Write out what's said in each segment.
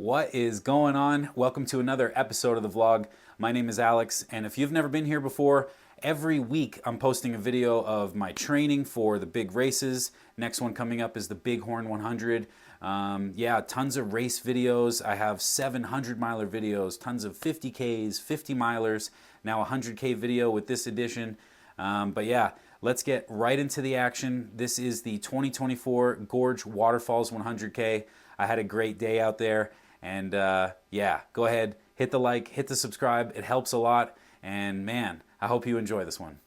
What is going on? Welcome to another episode of the vlog. My name is Alex, and if you've never been here before, every week I'm posting a video of my training for the big races. Next one coming up is the Bighorn 100. Yeah, tons of race videos. I have 700-miler videos, tons of 50Ks, 50-milers, now a 100K video with this edition. But yeah, let's get right into the action. This is the 2024 Gorge Waterfalls 100K. I had a great day out there, and yeah, go ahead, hit the like, hit the subscribe. It helps a lot, and man, I hope you enjoy this one.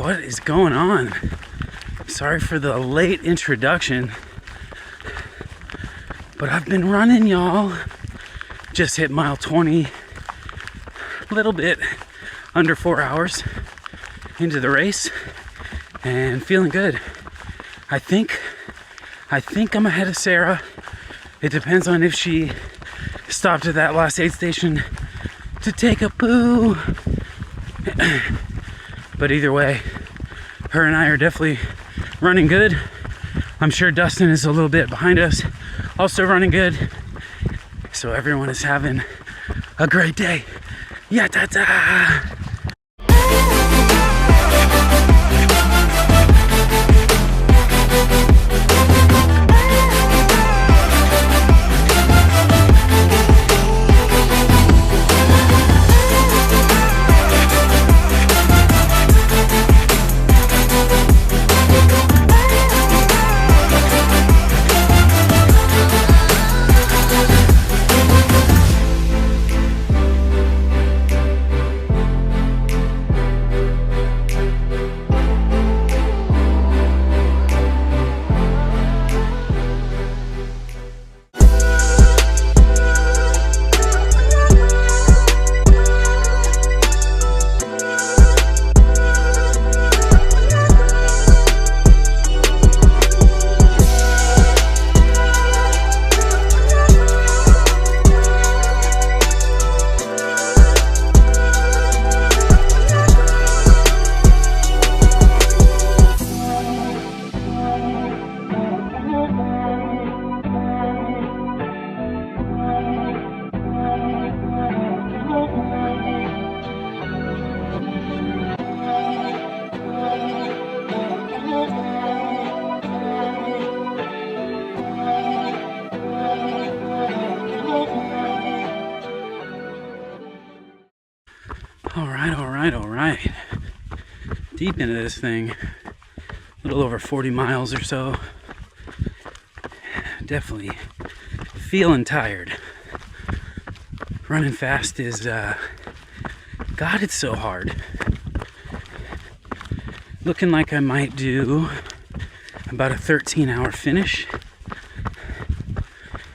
What is going on? Sorry for the late introduction, but I've been running, y'all. Just hit mile 20, a little bit under 4 hours into the race, and feeling good. I think I'm ahead of Sarah. It depends on if she stopped at that last aid station to take a poo. But either way, her and I are definitely running good. I'm sure Dustin is a little bit behind us, also running good. So everyone is having a great day. Yatata! right, all right. Deep into this thing. A little over 40 miles or so. Definitely feeling tired. Running fast is, God, it's so hard. Looking like I might do about a 13-hour finish.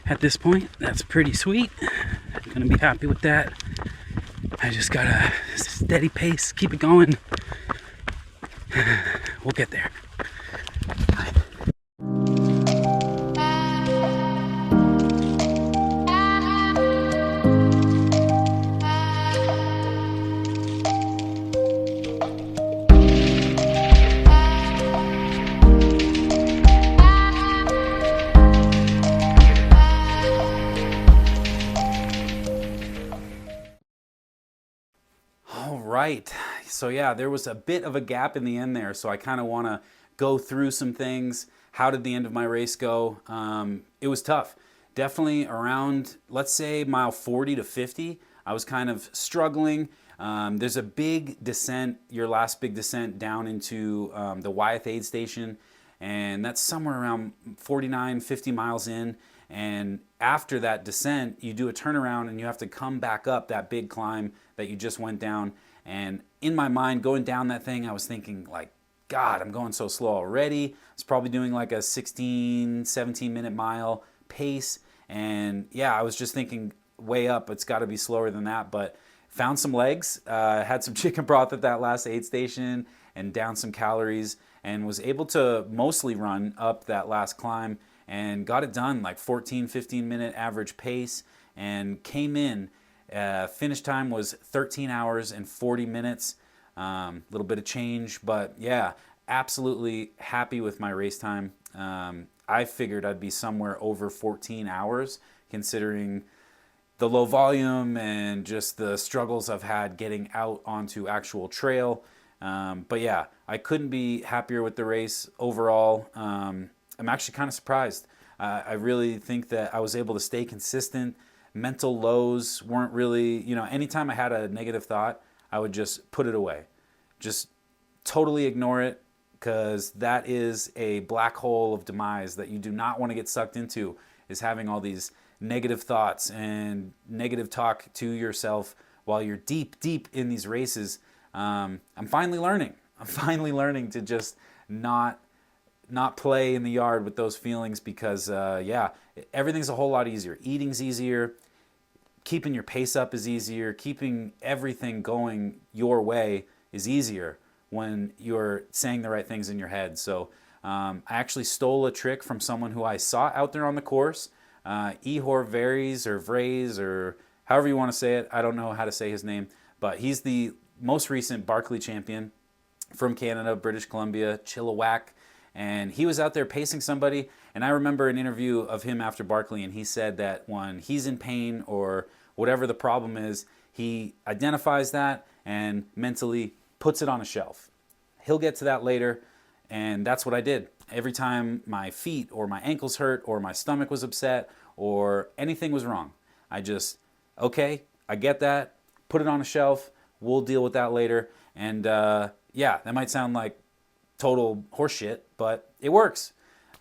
At this point, that's pretty sweet. I'm gonna be happy with that. I just gotta steady pace, keep it going. We'll get there. All right, so yeah, there was a bit of a gap in the end there, so I kind of want to go through some things. How did the end of my race go? It was tough. Definitely around, let's say, mile 40 to 50, I was kind of struggling. There's a big descent, your last big descent down into the Wyeth aid station, and that's somewhere around 49, 50 miles in. And after that descent, you do a turnaround and you have to come back up that big climb that you just went down. And in my mind, going down that thing, I was thinking like, God, I'm going so slow already. I was probably doing like a 16, 17 minute mile pace. And yeah, I was just thinking way up, it's got to be slower than that. But found some legs, had some chicken broth at that last aid station and down some calories, and was able to mostly run up that last climb and got it done, like 14, 15 minute average pace, and came in. Finish time was 13 hours and 40 minutes. A little bit of change, but yeah, absolutely happy with my race time. I figured I'd be somewhere over 14 hours, considering the low volume and just the struggles I've had getting out onto actual trail. But yeah, I couldn't be happier with the race overall. I'm actually kind of surprised. I really think that I was able to stay consistent. Mental lows weren't really, anytime I had a negative thought, I would just put it away. Just totally ignore it, because that is a black hole of demise that you do not want to get sucked into, is having all these negative thoughts and negative talk to yourself while you're deep, deep in these races. I'm finally learning. I'm finally learning to just not play in the yard with those feelings, because yeah, everything's a whole lot easier. Eating's easier. Keeping your pace up is easier. Keeping everything going your way is easier when you're saying the right things in your head. So I actually stole a trick from someone who I saw out there on the course. Ihor Varies or Vrays, or however you want to say it. I don't know how to say his name, but he's the most recent Barkley champion from Canada, British Columbia, Chilliwack. And he was out there pacing somebody, and I remember an interview of him after Barkley, and he said that when he's in pain or whatever the problem is, he identifies that and mentally puts it on a shelf. He'll get to that later, and that's what I did. Every time my feet or my ankles hurt or my stomach was upset or anything was wrong, I just, okay, I get that, put it on a shelf, we'll deal with that later. And yeah, that might sound like total horseshit, but it works.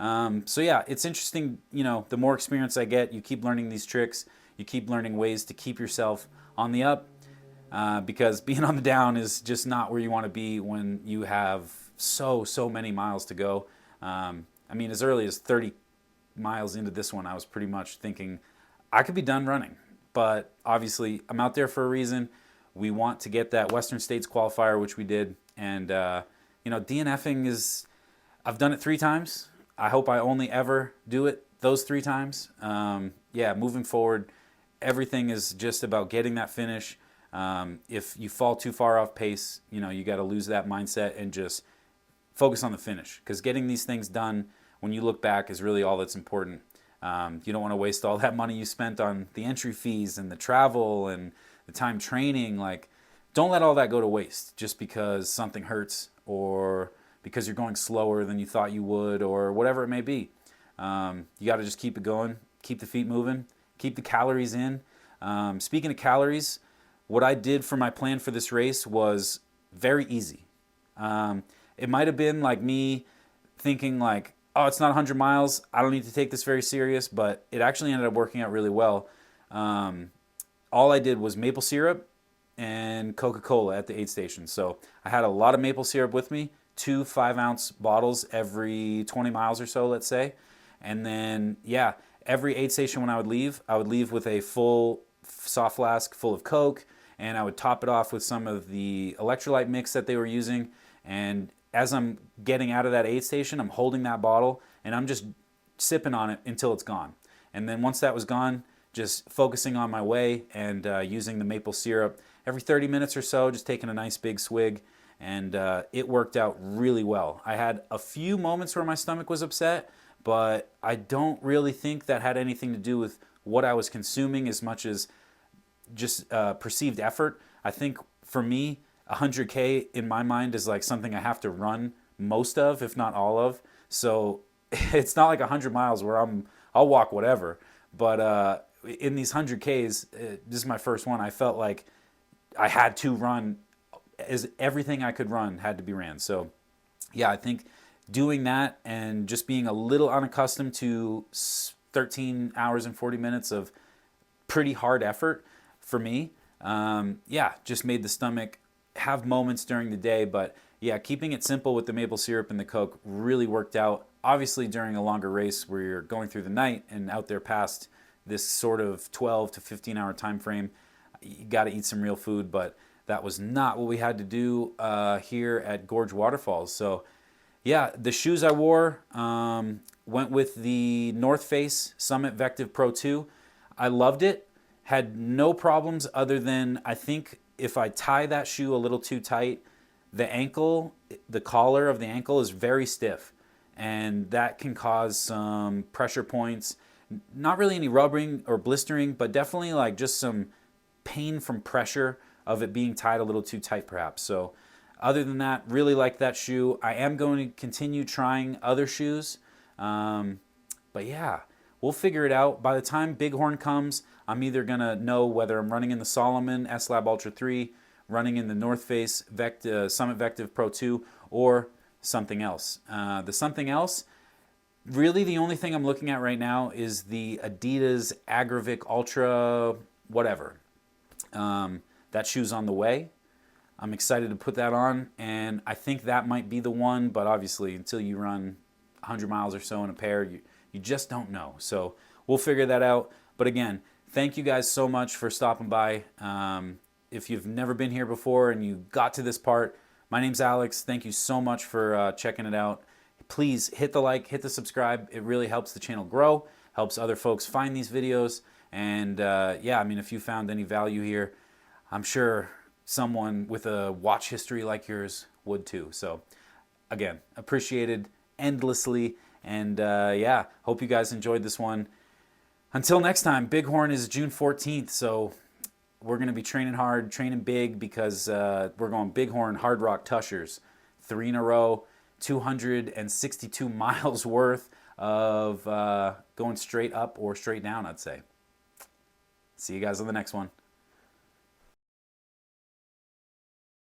So yeah, it's interesting, the more experience I get, you keep learning these tricks, you keep learning ways to keep yourself on the up, because being on the down is just not where you want to be when you have so many miles to go. I mean, as early as 30 miles into this one, I was pretty much thinking I could be done running, but obviously I'm out there for a reason. We want to get that Western States qualifier, which we did, and DNFing is, I've done it 3 times. I hope I only ever do it those 3 times. Yeah, moving forward, everything is just about getting that finish. If you fall too far off pace, you got to lose that mindset and just focus on the finish, because getting these things done when you look back is really all that's important. You don't want to waste all that money you spent on the entry fees and the travel and the time training. Like, don't let all that go to waste just because something hurts or because you're going slower than you thought you would or whatever it may be. You got to just keep it going, keep the feet moving, keep the calories in. Speaking of calories, what I did for my plan for this race was very easy. It might have been like me thinking like, oh, it's not 100 miles. I don't need to take this very serious, but it actually ended up working out really well. All I did was maple syrup and Coca-Cola at the aid station. So I had a lot of maple syrup with me, 2 5-ounce bottles every 20 miles or so, let's say. And then, yeah, every aid station when I would leave with a full soft flask full of Coke, and I would top it off with some of the electrolyte mix that they were using. And as I'm getting out of that aid station, I'm holding that bottle and I'm just sipping on it until it's gone. And then once that was gone, just focusing on my way and using the maple syrup every 30 minutes or so, just taking a nice big swig. And it worked out really well. I had a few moments where my stomach was upset, but I don't really think that had anything to do with what I was consuming as much as just perceived effort. I think for me, 100K in my mind is like something I have to run most of, if not all of. So it's not like 100 miles where I'll walk whatever. But in these 100Ks, this is my first one. I felt like I had to run, as everything I could run had to be ran. So yeah, I think doing that and just being a little unaccustomed to 13 hours and 40 minutes of pretty hard effort for me, yeah, just made the stomach have moments during the day. But yeah, keeping it simple with the maple syrup and the Coke really worked out. Obviously, during a longer race where you're going through the night and out there past this sort of 12 to 15 hour time frame, you got to eat some real food. But that was not what we had to do here at Gorge Waterfalls. So yeah, the shoes I wore went with the North Face Summit Vective Pro 2. I loved it. Had no problems other than I think if I tie that shoe a little too tight, the ankle, the collar of the ankle is very stiff. And that can cause some pressure points. Not really any rubbing or blistering, but definitely like just some pain from pressure of it being tied a little too tight perhaps. So other than that, really like that shoe. I am going to continue trying other shoes. But yeah, we'll figure it out. By the time Bighorn comes, I'm either going to know whether I'm running in the Salomon S-Lab Ultra 3, running in the North Face Summit Vective Pro 2, or something else. The something else, really the only thing I'm looking at right now is the Adidas Agravic Ultra whatever. That shoe's on the way. I'm excited to put that on, and I think that might be the one, but obviously until you run 100 miles or so in a pair, you just don't know. So we'll figure that out. But again, thank you guys so much for stopping by. If you've never been here before and you got to this part, my name's Alex. Thank you so much for checking it out. Please hit the like, hit the subscribe. It really helps the channel grow, helps other folks find these videos. And yeah, I mean, if you found any value here, I'm sure someone with a watch history like yours would too. So again, appreciated endlessly. And yeah, hope you guys enjoyed this one. Until next time, Bighorn is June 14th. So we're going to be training hard, training big, because we're going Bighorn Hard Rock Tushers. 3 in a row, 262 miles worth of going straight up or straight down, I'd say. See you guys on the next one.